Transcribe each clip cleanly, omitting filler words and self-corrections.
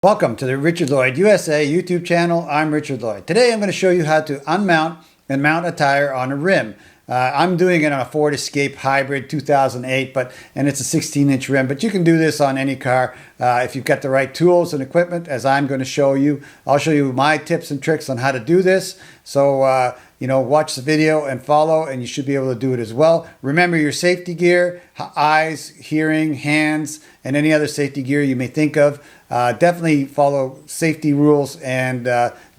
Welcome to the Richard Lloyd USA YouTube channel. I'm Richard Lloyd. Today I'm going to show you how to unmount and mount a tire on a rim. I'm doing it on a Ford Escape Hybrid 2008, and it's a 16-inch rim, but you can do this on any car if you've got the right tools and equipment, as I'm going to show you. I'll show you my tips and tricks on how to do this. So, watch the video and follow, and you should be able to do it as well. Remember your safety gear, eyes, hearing, hands, and any other safety gear you may think of. Definitely follow safety rules and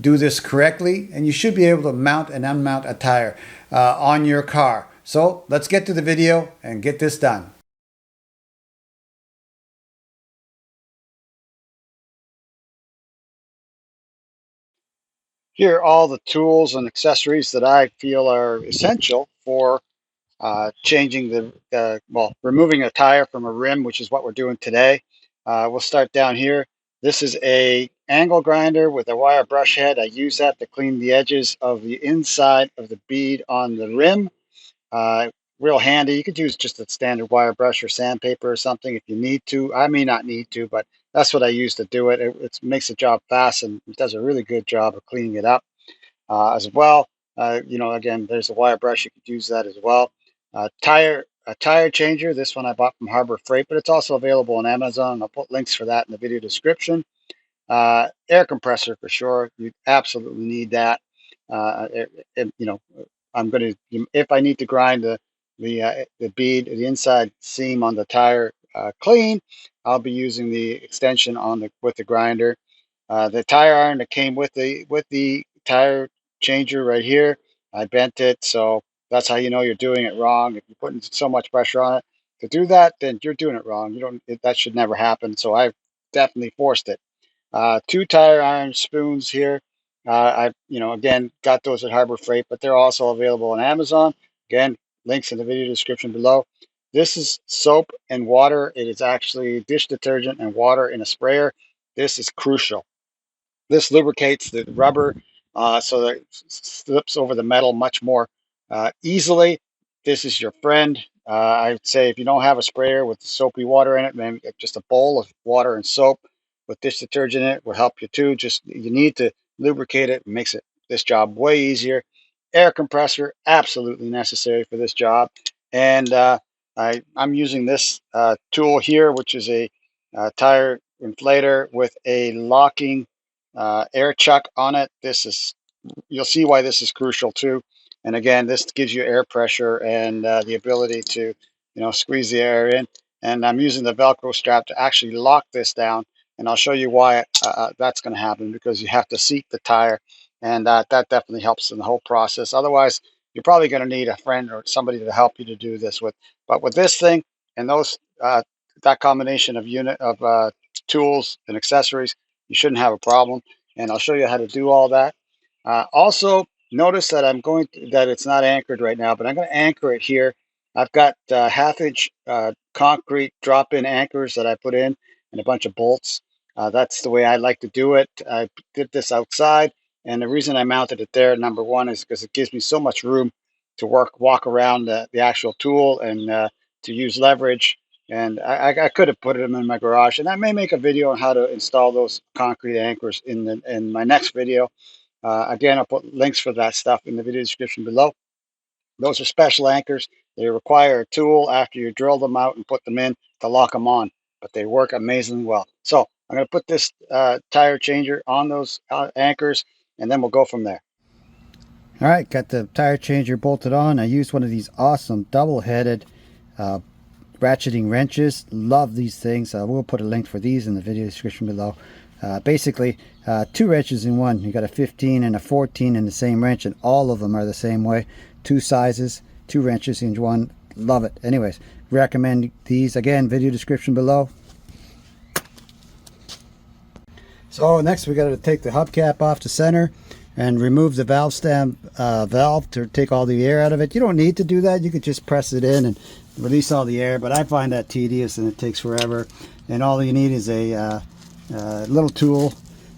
do this correctly, and you should be able to mount and unmount a tire on your car. So let's get to the video and get this done. Here are all the tools and accessories that I feel are essential for changing removing a tire from a rim, which is what we're doing today. We'll start down here. This is a angle grinder with a wire brush head. I use that to clean the edges of the inside of the bead on the rim. Real handy. You could use just a standard wire brush or sandpaper or something if you need to. I may not need to, but that's what I use to do it. It makes the job fast and it does a really good job of cleaning it up as well. Again, there's a wire brush. You could use that as well. A tire changer. This one I bought from Harbor Freight, but it's also available on Amazon. I'll put links for that in the video description. Air compressor for sure. You absolutely need that. Uh, it, you know, I'm going to, if I need to grind the bead, the inside seam on the tire clean, I'll be using the extension with the grinder. The tire iron that came with the tire changer right here, I bent it, so that's how you know you're doing it wrong. If you're putting so much pressure on it to do that, then you're doing it wrong. That should never happen. So I've definitely forced it. Two tire iron spoons here. Again, got those at Harbor Freight, but they're also available on Amazon. Again, links in the video description below. This is soap and water. It is actually dish detergent and water in a sprayer. This is crucial. This lubricates the rubber so that it slips over the metal much more easily. This is your friend. I would say if you don't have a sprayer with soapy water in it, then just a bowl of water and soap with dish detergent in it will help you too. Just you need to lubricate it. It makes this job way easier. Air compressor, absolutely necessary for this job. And I'm using this tool here, which is a tire inflator with a locking air chuck on it. You'll see why this is crucial too. And again, this gives you air pressure and the ability to, squeeze the air in. And I'm using the Velcro strap to actually lock this down. And I'll show you why that's going to happen, because you have to seat the tire, and that definitely helps in the whole process. Otherwise, you're probably going to need a friend or somebody to help you to do this with. But with this thing and that combination of tools and accessories, you shouldn't have a problem. And I'll show you how to do all that. Also, notice that that it's not anchored right now, but I'm going to anchor it here. I've got half-inch concrete drop-in anchors that I put in and a bunch of bolts. That's the way I like to do it. I did this outside, and the reason I mounted it there, number one, is because it gives me so much room to walk around the actual tool and to use leverage. And I could have put them in my garage, and I may make a video on how to install those concrete anchors in my next video. Again, I'll put links for that stuff in the video description below. Those are special anchors. They require a tool after you drill them out and put them in to lock them on, but they work amazingly well. So I'm going to put this tire changer on those anchors, and then we'll go from there. All right, got the tire changer bolted on. I used one of these awesome double-headed ratcheting wrenches. Love these things. We'll put a link for these in the video description below. Basically, two wrenches in one. You got a 15 and a 14 in the same wrench, and all of them are the same way. Two sizes, two wrenches in one. Love it. Anyways, recommend these. Again, video description below. So next we got to take the hubcap off the center and remove the valve stem valve to take all the air out of it. You don't need to do that. You could just press it in and release all the air, but I find that tedious and it takes forever. And all you need is a little tool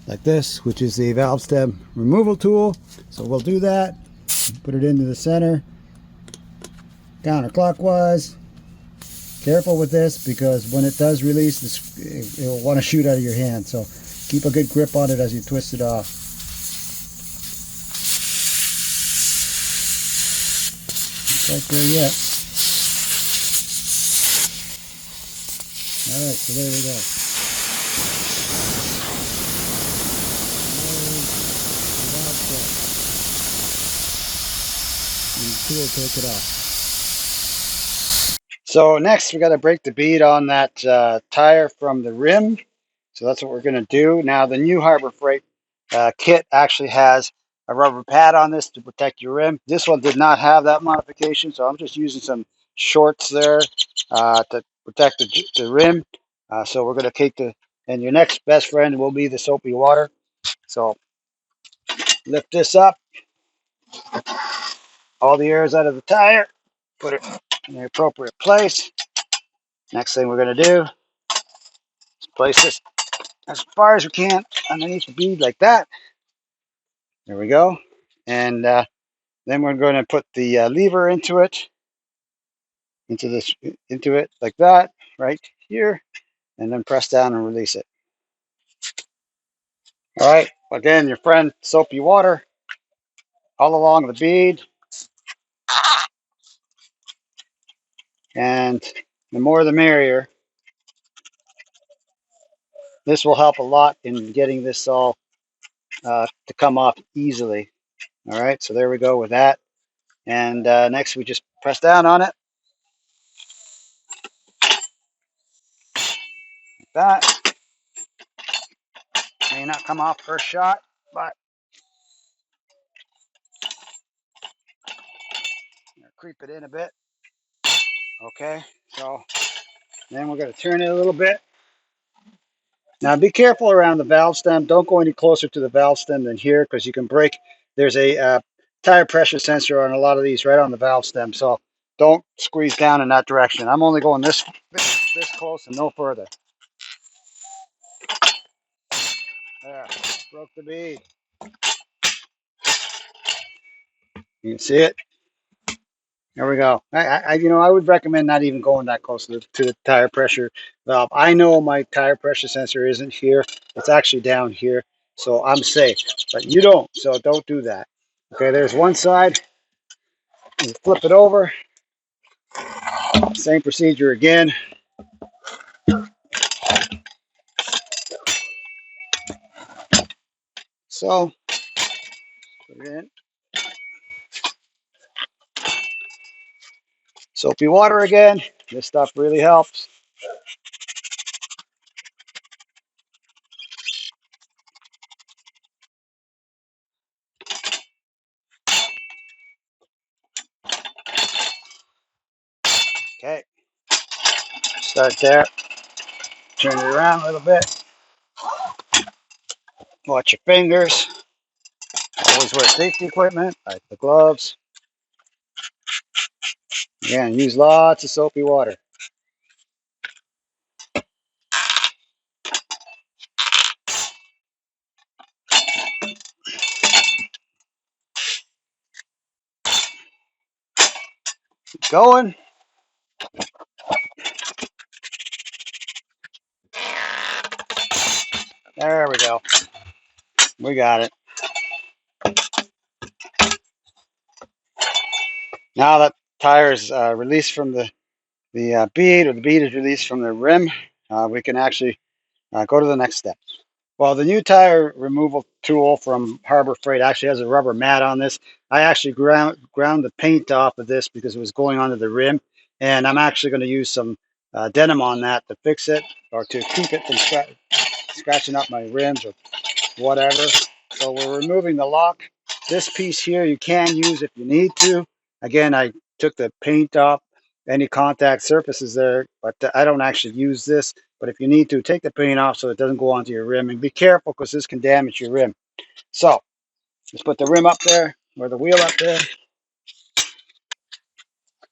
like this, which is the valve stem removal tool. So we'll do that. Put it into the center, counterclockwise. Careful with this, because when it does release, it will want to shoot out of your hand. So Keep a good grip on it as you twist it off. Not quite there yet. Alright, so there we go. And the tool will take it off. So next we got to break the bead on that tire from the rim. So that's what we're going to do. Now the new Harbor Freight kit actually has a rubber pad on this to protect your rim. This one did not have that modification, so I'm just using some shorts there to protect the rim. So we're going to take and your next best friend will be the soapy water. So lift this up, all the air is out of the tire, put it in the appropriate place. Next thing we're going to do is place this as far as we can underneath the bead like that. There we go. And then we're going to put the lever into it, into it like that, right here, and then press down and release it. All right. Again, your friend soapy water all along the bead, and the more the merrier. This will help a lot in getting this all to come off easily. All right. So there we go with that. And next we just press down on it like that. May not come off first shot, but creep it in a bit. Okay, so then we're going to turn it a little bit. Now be careful around the valve stem. Don't go any closer to the valve stem than here because you can break. There's a tire pressure sensor on a lot of these right on the valve stem. So don't squeeze down in that direction. I'm only going this close and no further. There, broke the bead. You can see it. There we go. I would recommend not even going that close to the tire pressure valve. I know my tire pressure sensor isn't here. It's actually down here, so I'm safe. But you don't, so don't do that. Okay, there's one side. You flip it over. Same procedure again. So put it in. Soapy water again. This stuff really helps. Okay, start there. Turn it around a little bit. Watch your fingers. Always wear safety equipment, like the gloves. Again, use lots of soapy water. Keep going. There we go. We got it. Now that tire is released from the bead, or the bead is released from the rim, we can actually go to the next step. Well, the new tire removal tool from Harbor Freight actually has a rubber mat on this. I actually ground the paint off of this because it was going onto the rim, and I'm actually going to use some denim on that to fix it or to keep it from scratching up my rims or whatever. So we're removing the lock. This piece here you can use if you need to. Again, I took the paint off any contact surfaces there, but I don't actually use this. But if you need to, take the paint off so it doesn't go onto your rim, and be careful because this can damage your rim. So let's put the rim up there, or the wheel up there.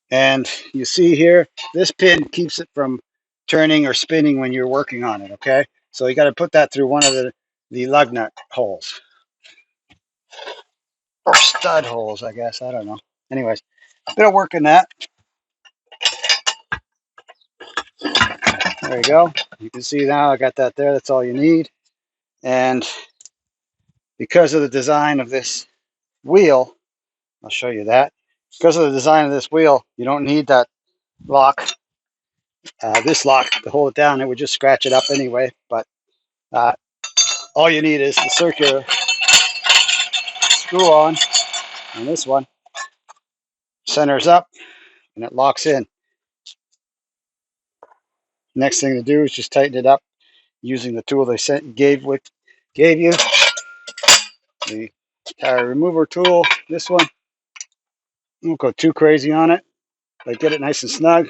And you see here, this pin keeps it from turning or spinning when you're working on it, okay? So you got to put that through one of the lug nut holes. Or stud holes, I guess. I don't know. Anyways, a bit of work in that. There you go. You can see now I got that there. That's all you need. And because of the design of this wheel, I'll show you that. Because of the design of this wheel, you don't need that lock, this lock to hold it down. It would just scratch it up anyway. But uh, all you need is the circular screw on this one. Centers up and it locks in. Next thing to do is just tighten it up using the tool they gave you, the tire remover tool. This one, don't go too crazy on it, but get it nice and snug.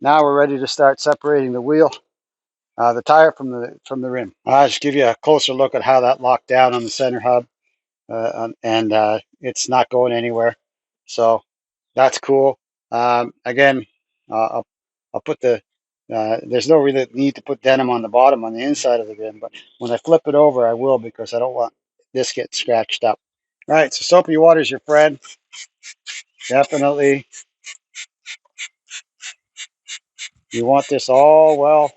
Now we're ready to start separating the wheel, the tire from the rim. I'll just give you a closer look at how that locked down on the center hub, and it's not going anywhere. So that's cool. Again, I'll put there's no really need to put denim on the bottom on the inside of the rim, but when I flip it over, I will, because I don't want this get scratched up. All right, so soapy water is your friend. Definitely, you want this all well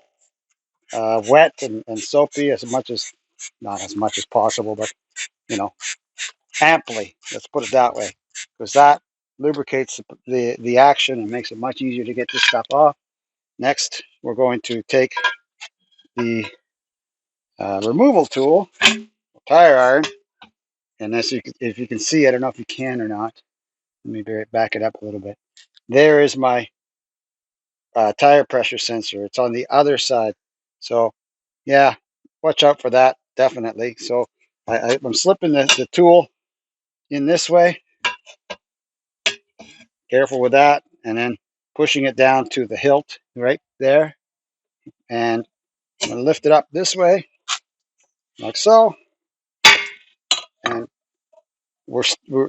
wet and soapy, as much as, not as much as possible, but you know, amply. Let's put it that way, because that lubricates the action and makes it much easier to get this stuff off. Next, we're going to take the removal tool, tire iron, and as if you can see, I don't know if you can or not. Let me back it up a little bit. There is my tire pressure sensor. It's on the other side. So yeah, watch out for that, definitely. So I'm slipping the tool in this way. Careful with that. And then pushing it down to the hilt right there. And I'm going to lift it up this way, like so. And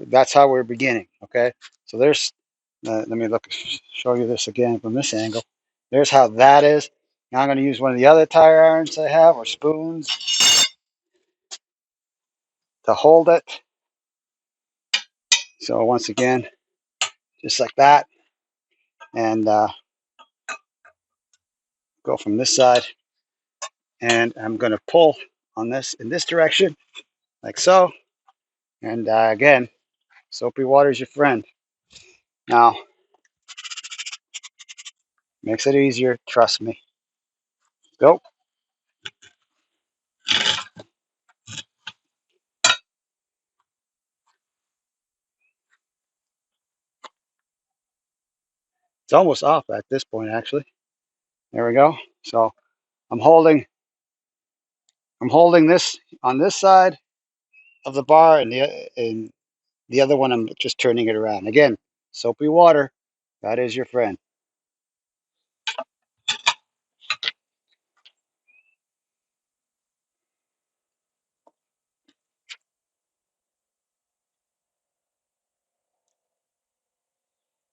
that's how we're beginning. Okay. So there's, let me show you this again from this angle. There's how that is. Now I'm going to use one of the other tire irons I have, or spoons, to hold it. So once again, just like that, and go from this side, and I'm going to pull on this in this direction, like so. And again, soapy water is your friend. Now, makes it easier, trust me. Go. It's almost off at this point, actually. There we go. So I'm holding this on this side of the bar, and the other one I'm just turning it around. Again, soapy water, that is your friend.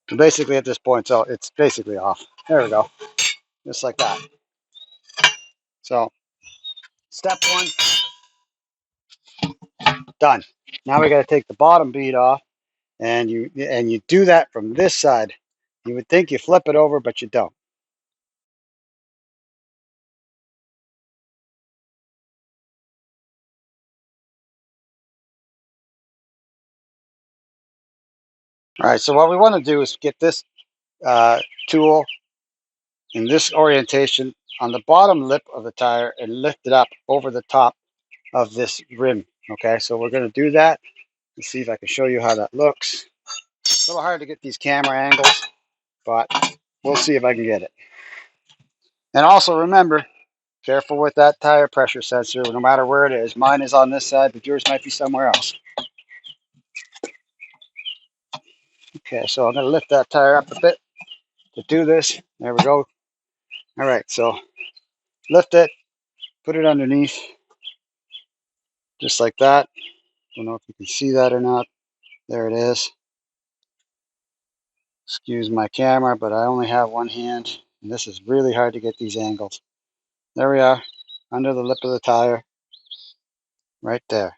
So basically at this point, so it's basically off. There we go. Just like that. So step one, done. Now we got to take the bottom bead off, and you do that from this side. You would think you flip it over, but you don't. All right, so what we want to do is get this tool in this orientation on the bottom lip of the tire and lift it up over the top of this rim. Okay, so we're going to do that. Let's see if I can show you how that looks. It's a little hard to get these camera angles, but we'll see if I can get it. And also remember, careful with that tire pressure sensor, no matter where it is. Mine is on this side, but yours might be somewhere else. Okay, so I'm going to lift that tire up a bit to do this. There we go. All right, so lift it, put it underneath, just like that. Don't know if you can see that or not. There it is. Excuse my camera, but I only have one hand, and this is really hard to get these angles. There we are, under the lip of the tire, right there.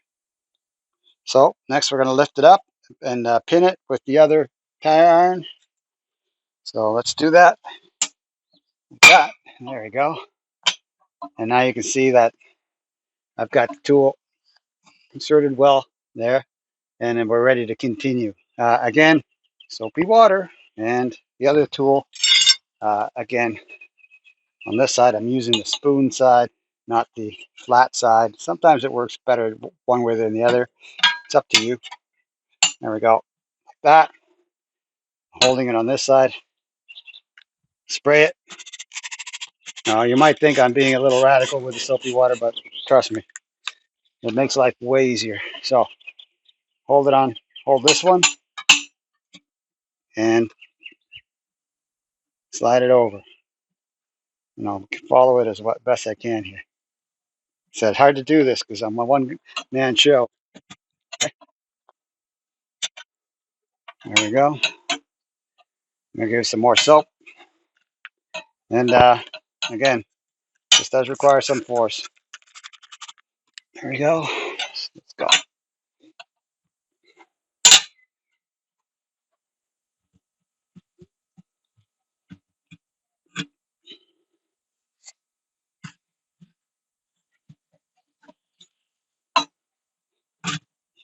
So next we're going to lift it up and pin it with the other tire iron. So let's do that. Like that. There we go. And now you can see that I've got the tool inserted well there, and then we're ready to continue. Again, soapy water, and the other tool, again, on this side, I'm using the spoon side, not the flat side. Sometimes it works better one way than the other. It's up to you. There we go. Like that. Holding it on this side. Spray it. Now, you might think I'm being a little radical with the soapy water, but trust me, it makes life way easier. So hold it on. Hold this one and slide it over. Follow it as best I can here. It's hard to do this because I'm a one-man show. There we go. I'm gonna give some more soap, and again, this does require some force. There we go. Let's go.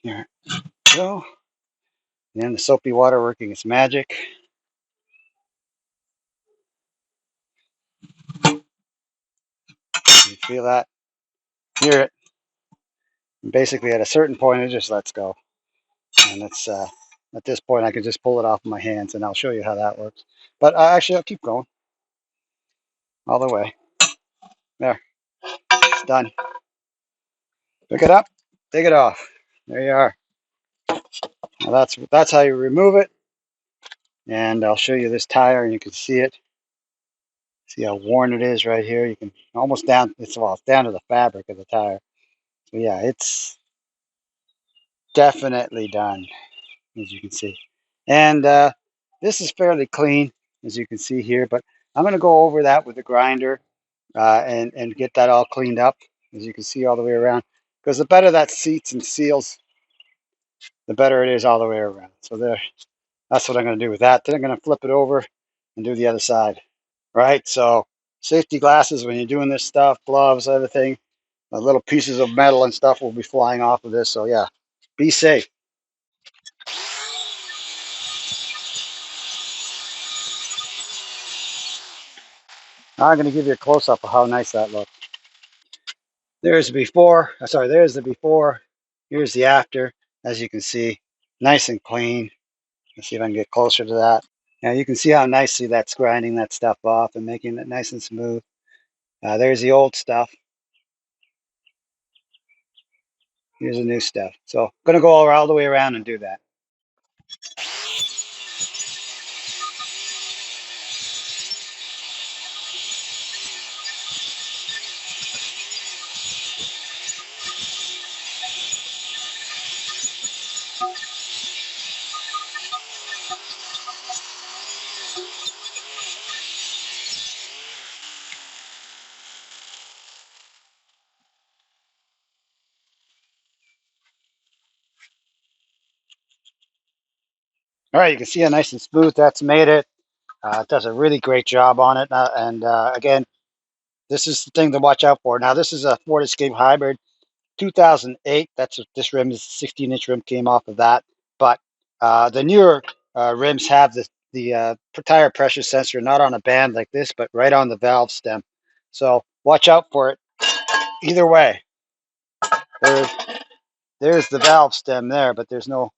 Here we go. And the soapy water working its magic. You feel that? Hear it. And basically, at a certain point, it just lets go. And it's at this point, I can just pull it off my hands, and I'll show you how that works. But actually, I'll keep going all the way. There, it's done. Pick it up, take it off. There you are. Now that's how you remove it. And I'll show you this tire, and you can see it. See how worn it is right here. You can almost down. It's down to the fabric of the tire. So yeah, it's definitely done, as you can see. And this is fairly clean, as you can see here. But I'm going to go over that with the grinder and get that all cleaned up, as you can see all the way around. Because the better that seats and seals, the better it is all the way around. So there, that's what I'm going to do with that. Then I'm going to flip it over and do the other side. Right? So safety glasses when you're doing this stuff, gloves, everything. Little pieces of metal and stuff will be flying off of this. So yeah, be safe. Now I'm going to give you a close-up of how nice that looks. There's the before. Sorry, there's the before. Here's the after. As you can see, nice and clean. Let's see if I can get closer to that. Now you can see how nicely that's grinding that stuff off and making it nice and smooth. There's the old stuff. Here's the new stuff. So I'm going to go all the way around and do that. All right, you can see how nice and smooth that's made it. It does a really great job on it. And again, this is the thing to watch out for. Now, this is a Ford Escape Hybrid 2008. That's what this rim is. 16-inch rim came off of that. But the newer rims have the tire pressure sensor not on a band like this, but right on the valve stem. So watch out for it. Either way, there's, there's the valve stem there, but there's no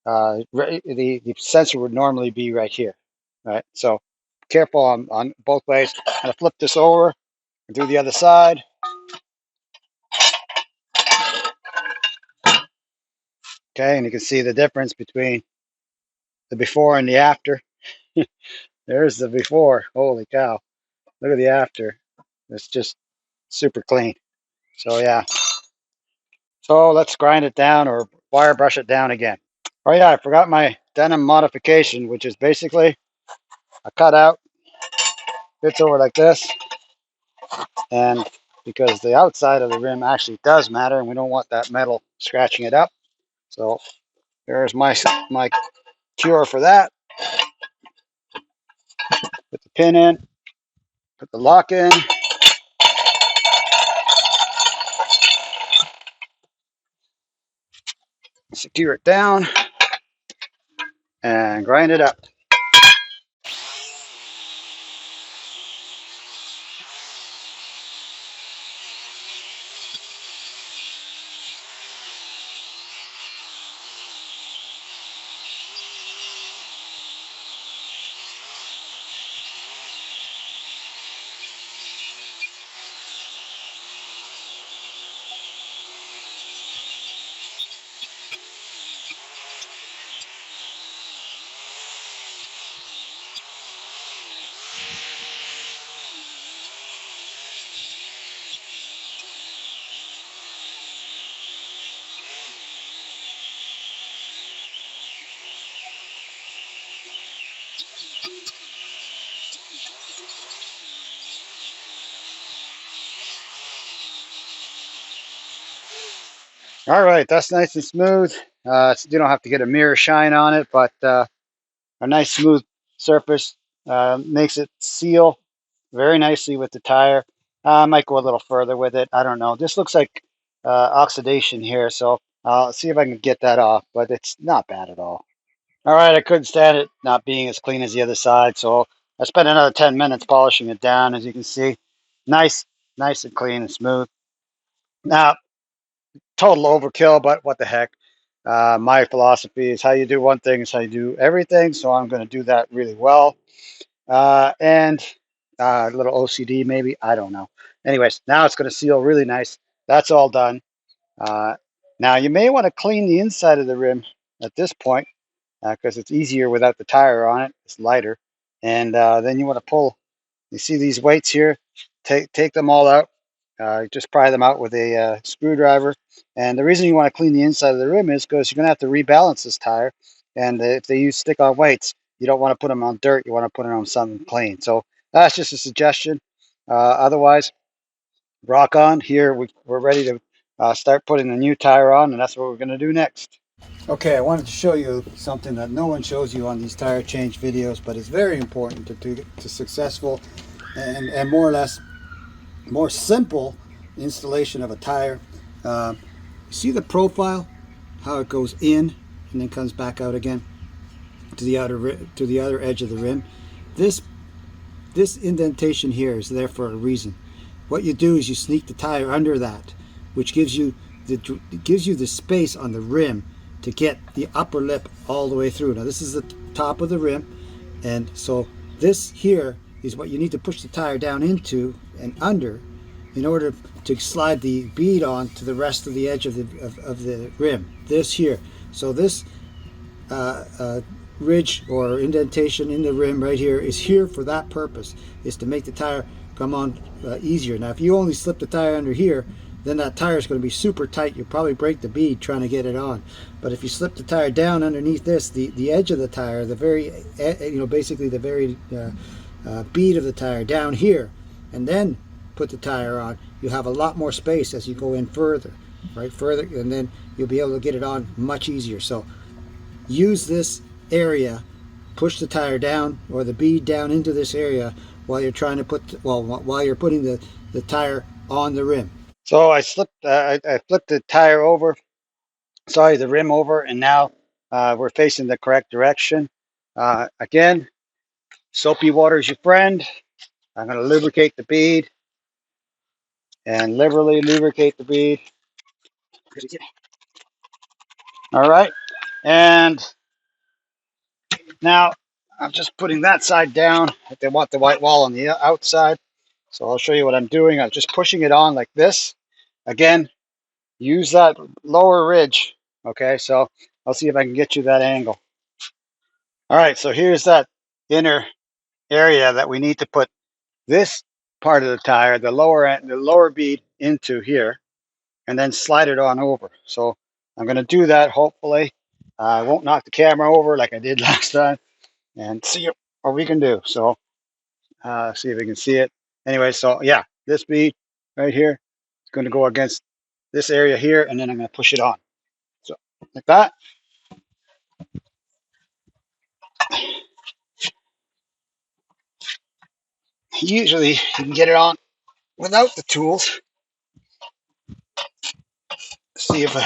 the sensor would normally be right here, right? So careful on both ways. I'm gonna flip this over and do the other side. Okay, and you can see the difference between the before and the after. There's the before. Holy cow. Look at the after. It's just super clean. So yeah. So let's grind it down or wire brush it down again. Oh yeah, I forgot my denim modification, which is basically a cutout, fits over like this. And because the outside of the rim actually does matter and we don't want that metal scratching it up. So there's my cure for that. Put the pin in, put the lock in. secure it down, and grind it up. All right, that's nice and smooth. You don't have to get a mirror shine on it, but a nice smooth surface makes it seal very nicely with the tire. I might go a little further with it. I don't know. This looks like oxidation here, so I'll see if I can get that off, but it's not bad at all. All right, I couldn't stand it not being as clean as the other side, so I spent another 10 minutes polishing it down, as you can see. Nice, nice and clean and smooth. Now, total overkill, but what the heck. My philosophy is how you do one thing is how you do everything, so I'm going to do that really well. And a little OCD maybe, I don't know. Anyways, now it's going to seal really nice. That's all done. Uh, Now you may want to clean the inside of the rim at this point because it's easier without the tire on it. It's lighter. And then you want to pull, you see these weights here, take them all out. Just pry them out with a screwdriver. And the reason you want to clean the inside of the rim is because you're going to have to rebalance this tire. And if they use stick-on weights, you don't want to put them on dirt. You want to put them on something clean. So that's just a suggestion. Otherwise, rock on. Here we're ready to start putting the new tire on, and that's what we're going to do next. Okay, I wanted to show you something that no one shows you on these tire change videos, but it's very important to successful and more or less more simple installation of a tire. See the profile, how it goes in and then comes back out again to the outer edge of the rim. This indentation here is there for a reason. What you do is you sneak the tire under that, which gives you the space on the rim to get the upper lip all the way through. Now this is the top of the rim, and so this here is what you need to push the tire down into and under in order to slide the bead on to the rest of the edge of the rim. This here. So this ridge or indentation in the rim right here is here for that purpose, is to make the tire come on easier. Now if you only slip the tire under here, then that tire is going to be super tight. You'll probably break the bead trying to get it on. But if you slip the tire down underneath this, the edge of the tire, the very, basically the very bead of the tire down here, and then put the tire on, you have a lot more space as you go in further, right? Further, and then you'll be able to get it on much easier. So use this area, push the tire down or the bead down into this area while you're trying to while you're putting the tire on the rim. So I flipped the tire over, sorry, the rim over, and now we're facing the correct direction. Again, soapy water is your friend. I'm going to lubricate the bead and liberally lubricate the bead. All right, and now I'm just putting that side down. They want the white wall on the outside, so I'll show you what I'm doing. I'm just pushing it on like this. Again, use that lower ridge. Okay, so I'll see if I can get you that angle. All right, so here's that inner area that we need to put this part of the tire, the lower bead, into here, and then slide it on over. So I'm going to do that. Hopefully, I won't knock the camera over like I did last time, and see what we can do. So see if we can see it. Anyway, so yeah, this bead right here is going to go against this area here, and then I'm going to push it on. So like that. Usually you can get it on without the tools. See if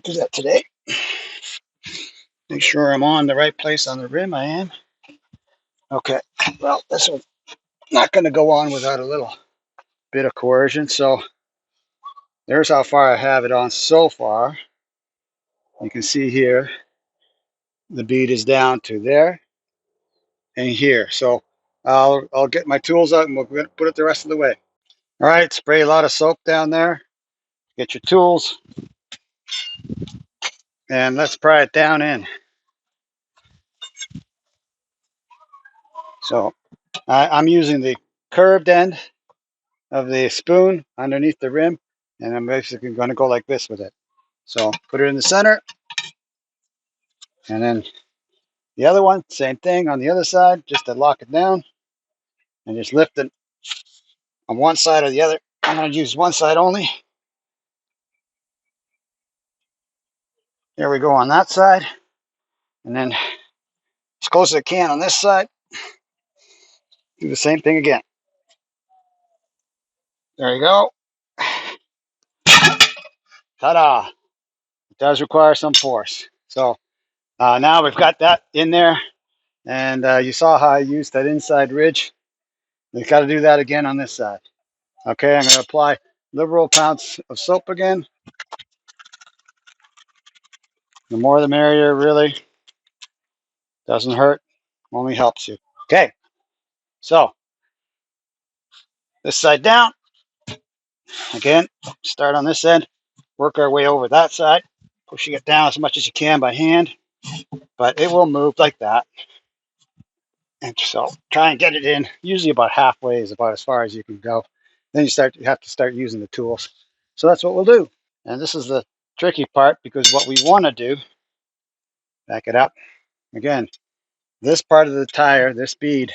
do that today. Make sure I'm on the right place on the rim. I am. Okay. Well, this one's not going to go on without a little bit of coercion. So there's how far I have it on so far. You can see here the bead is down to there and here. So I'll get my tools out and we'll put it the rest of the way. All right, spray a lot of soap down there. Get your tools and let's pry it down in. So I'm using the curved end of the spoon underneath the rim, and I'm basically going to go like this with it. So put it in the center, and then the other one, same thing on the other side, just to lock it down, and just lift it on one side or the other. I'm going to use one side only. There we go on that side, and then as close as I can on this side. Do the same thing again. There you go. Ta-da! It does require some force. So now we've got that in there, and you saw how I used that inside ridge. We've got to do that again on this side. Okay, I'm going to apply liberal amounts of soap again. The more the merrier, really. Doesn't hurt, only helps you. Okay, so this side down. Again, start on this end, work our way over that side, pushing it down as much as you can by hand, but it will move like that. And so try and get it in. Usually about halfway is about as far as you can go. Then you have to start using the tools. So that's what we'll do. And this is the tricky part, because what we want to do, back it up again, this part of the tire, this bead,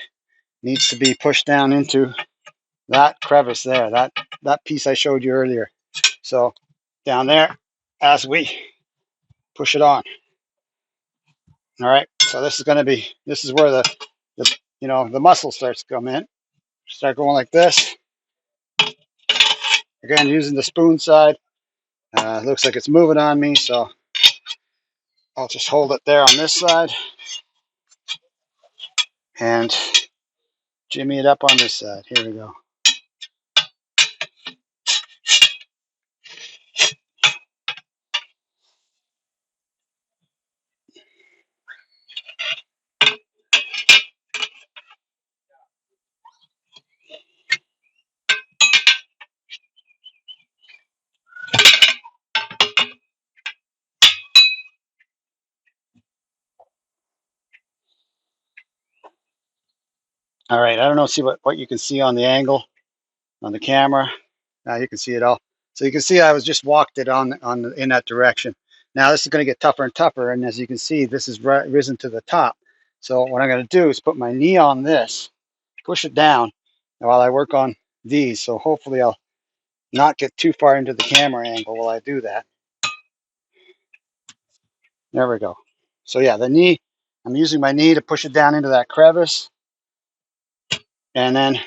needs to be pushed down into that crevice there, that piece I showed you earlier. So down there, as we push it on. All right. So this is where the muscle starts to come in. Start going like this. Again, using the spoon side. Looks like it's moving on me, so I'll just hold it there on this side and jimmy it up on this side. Here we go. All right, I don't know, see what you can see on the angle on the camera. Now you can see it all. So you can see I was just walked it in that direction. Now this is going to get tougher and tougher, and as you can see, this is risen to the top. So what I'm going to do is put my knee on this, push it down while I work on these. So hopefully I'll not get too far into the camera angle while I do that. There we go. So yeah, the knee, I'm using my knee to push it down into that crevice, and then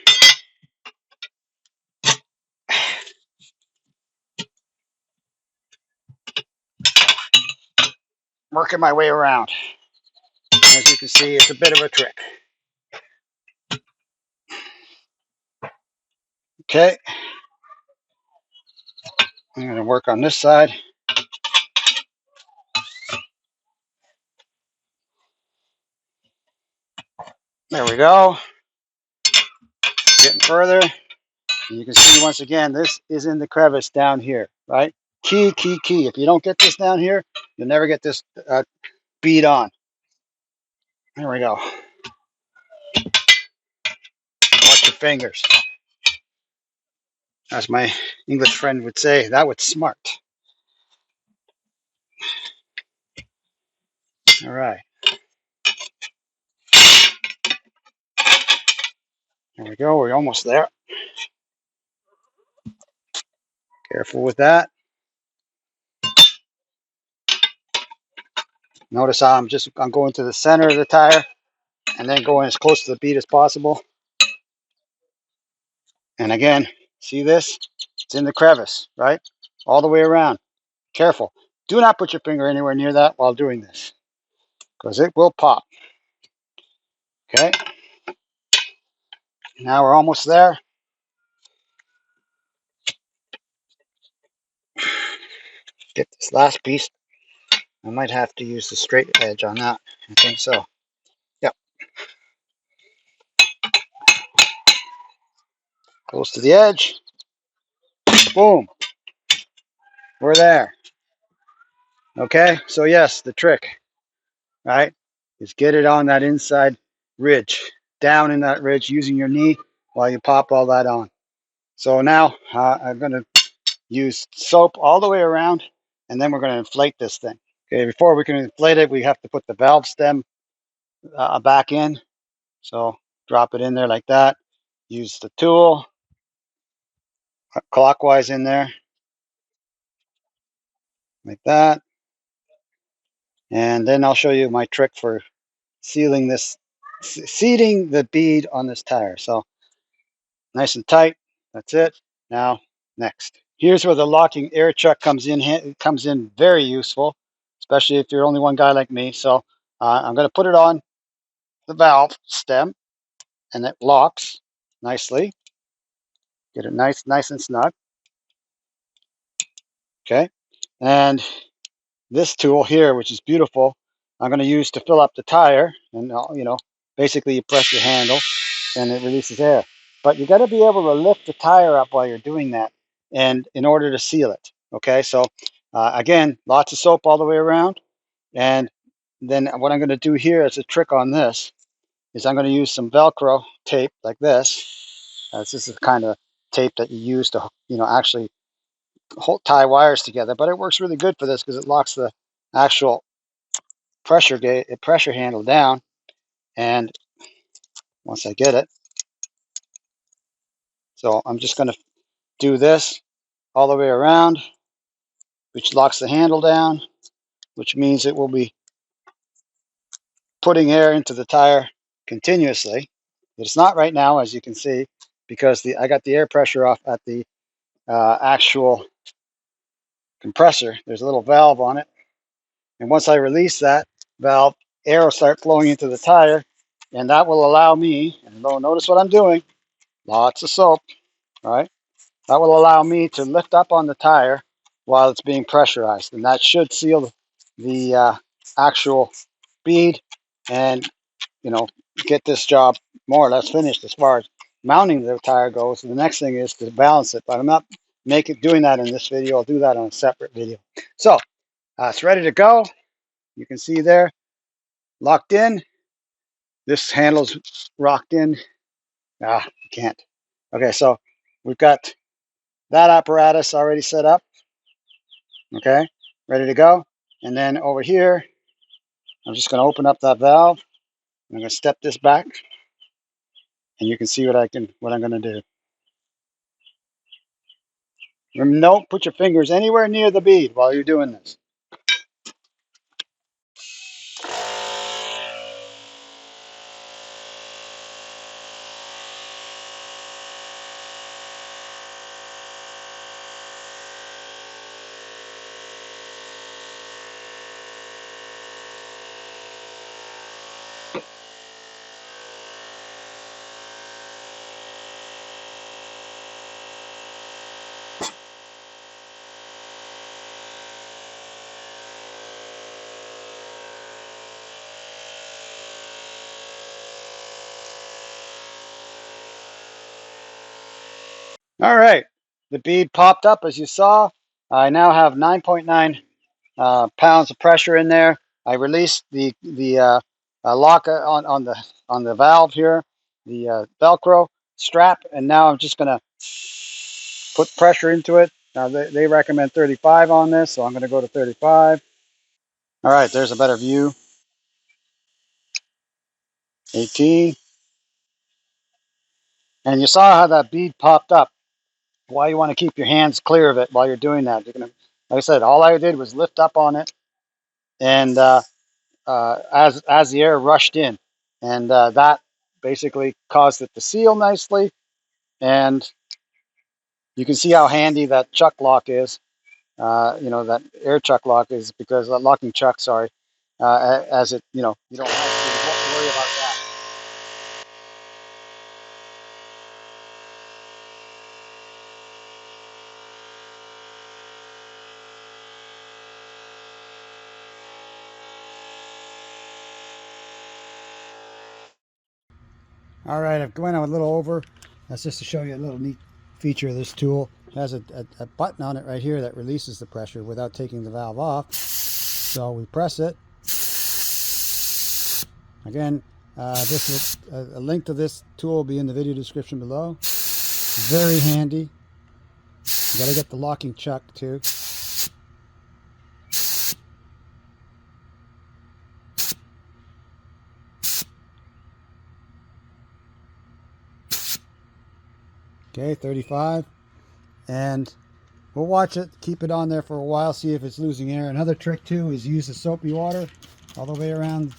working my way around. As you can see, it's a bit of a trick. Okay, I'm going to work on this side. There we go. Getting further. And you can see once again, this is in the crevice down here, right? Key. If you don't get this down here, you'll never get this bead on. There we go. Watch your fingers. As my English friend would say, that was smart. All right. There we go. We're almost there. Careful with that. Notice how I'm going to the center of the tire and then going as close to the bead as possible. And again, see this? It's in the crevice, right? All the way around. Careful. Do not put your finger anywhere near that while doing this, because it will pop. Okay, now we're almost there. Get this last piece. I might have to use the straight edge on that. I think so. Yep, close to the edge. Boom, we're there. Okay, so yes, the trick, right, is get it on that inside ridge, down in that ridge using your knee while you pop all that on. So now I'm going to use soap all the way around, and then we're going to inflate this thing. Okay, before we can inflate it, we have to put the valve stem back in. So drop it in there like that. Use the tool clockwise in there, like that. And then I'll show you my trick for sealing this, seating the bead on this tire. So nice and tight. That's it. Now, next. Here's where the locking air chuck comes in. It comes in very useful, especially if you're only one guy like me. So I'm going to put it on the valve stem, and it locks nicely. Get it nice and snug. Okay. And this tool here, which is beautiful, I'm going to use to fill up the tire. And basically you press your handle, and it releases air. But you got to be able to lift the tire up while you're doing that, and in order to seal it. Okay, so again, lots of soap all the way around. And then what I'm going to do here as a trick on this is I'm going to use some Velcro tape like this. This is the kind of tape that you use to actually tie wires together, but it works really good for this because it locks the actual pressure handle down. And once I get it, so I'm just going to do this all the way around, which locks the handle down, which means it will be putting air into the tire continuously. It's not right now, as you can see, because I got the air pressure off at the actual compressor. There's a little valve on it, and once I release that valve, air will start flowing into the tire, and that will allow me, and notice what I'm doing, lots of soap, right? That will allow me to lift up on the tire while it's being pressurized, and that should seal the actual bead and get this job more or less finished as far as mounting the tire goes. And the next thing is to balance it, but I'm not doing that in this video. I'll do that on a separate video. So it's ready to go. You can see there, locked in. This handle's rocked in. You can't. Okay, so we've got that apparatus already set up. Okay, ready to go. And then over here, I'm just going to open up that valve. I'm going to step this back, and you can see what I'm going to do. Don't put your fingers anywhere near the bead while you're doing this. All right, the bead popped up as you saw. I now have 9.9 pounds of pressure in there. I released the lock on the valve here, the Velcro strap, and now I'm just going to put pressure into it. Now they recommend 35 on this, so I'm going to go to 35. All right, there's a better view. 18. And you saw how that bead popped up. Why you want to keep your hands clear of it while you're doing that. You're gonna, like I said, all I did was lift up on it, and as the air rushed in, and that basically caused it to seal nicely. And you can see how handy that chuck lock is. that air chuck lock is because locking chuck, sorry, as it, you don't have to worry about that. All right, I've went a little over. That's just to show you a little neat feature of this tool. It has a button on it right here that releases the pressure without taking the valve off. So we press it. Again, a link to this tool will be in the video description below. Very handy. You got to get the locking chuck too. Okay, 35, and we'll watch it, keep it on there for a while, see if it's losing air. Another trick too is use the soapy water all the way around,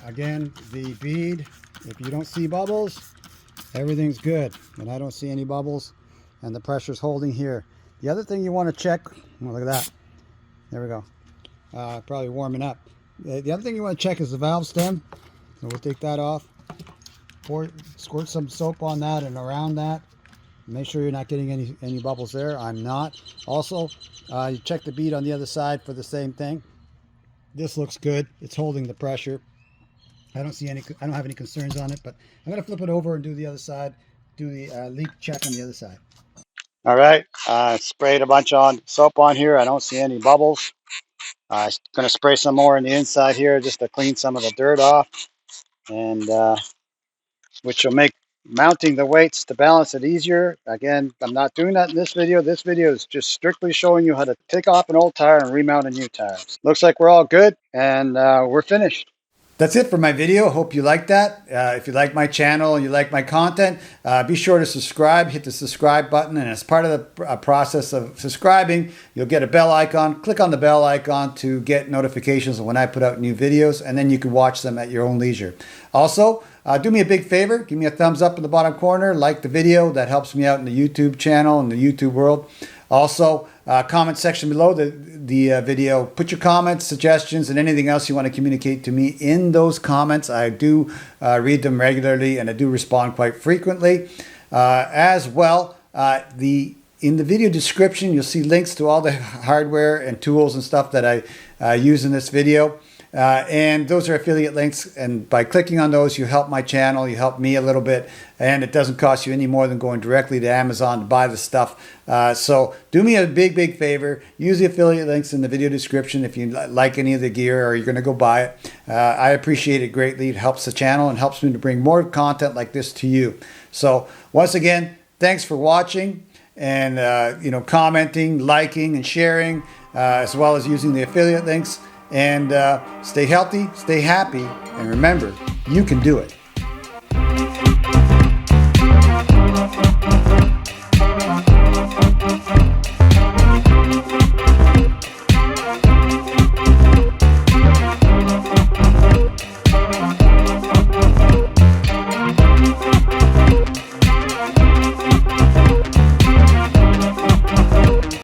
again, the bead. If you don't see bubbles, everything's good, and I don't see any bubbles, and the pressure's holding here. The other thing you want to check, well, look at that, there we go, probably warming up. The other thing you want to check is the valve stem, so we'll take that off, squirt some soap on that and around that. Make sure you're not getting any bubbles there. I'm not. Also, you check the bead on the other side for the same thing. This looks good. It's holding the pressure. I don't have any concerns on it, but I'm going to flip it over and do the other side. Do the leak check on the other side. All right. Sprayed a bunch on soap on here. I don't see any bubbles. I'm going to spray some more on the inside here just to clean some of the dirt off, and which will make mounting the weights to balance it easier. Again, I'm not doing that in this video. This video is just strictly showing you how to take off an old tire and remount a new tire. Looks like we're all good, and we're finished. That's it for my video. Hope you like that. If you like my channel and you like my content, be sure to subscribe. Hit the subscribe button, and as part of the process of subscribing, you'll get a bell icon. Click on the bell icon to get notifications when I put out new videos, and then you can watch them at your own leisure. Also, do me a big favor. Give me a thumbs up in the bottom corner. Like the video. That helps me out in the YouTube channel and the YouTube world. Also, comment section below the video. Put your comments, suggestions, and anything else you want to communicate to me in those comments. I do read them regularly, and I do respond quite frequently. As well, in the video description, you'll see links to all the hardware and tools and stuff that I use in this video. And those are affiliate links, and by clicking on those, you help my channel, you help me a little bit, and it doesn't cost you any more than going directly to Amazon to buy the stuff. So do me a big favor, use the affiliate links in the video description if you like any of the gear or you're going to go buy it. I appreciate it greatly. It helps the channel and helps me to bring more content like this to you. So once again, thanks for watching, and commenting, liking, and sharing, as well as using the affiliate links. And stay healthy, stay happy, and remember, you can do it.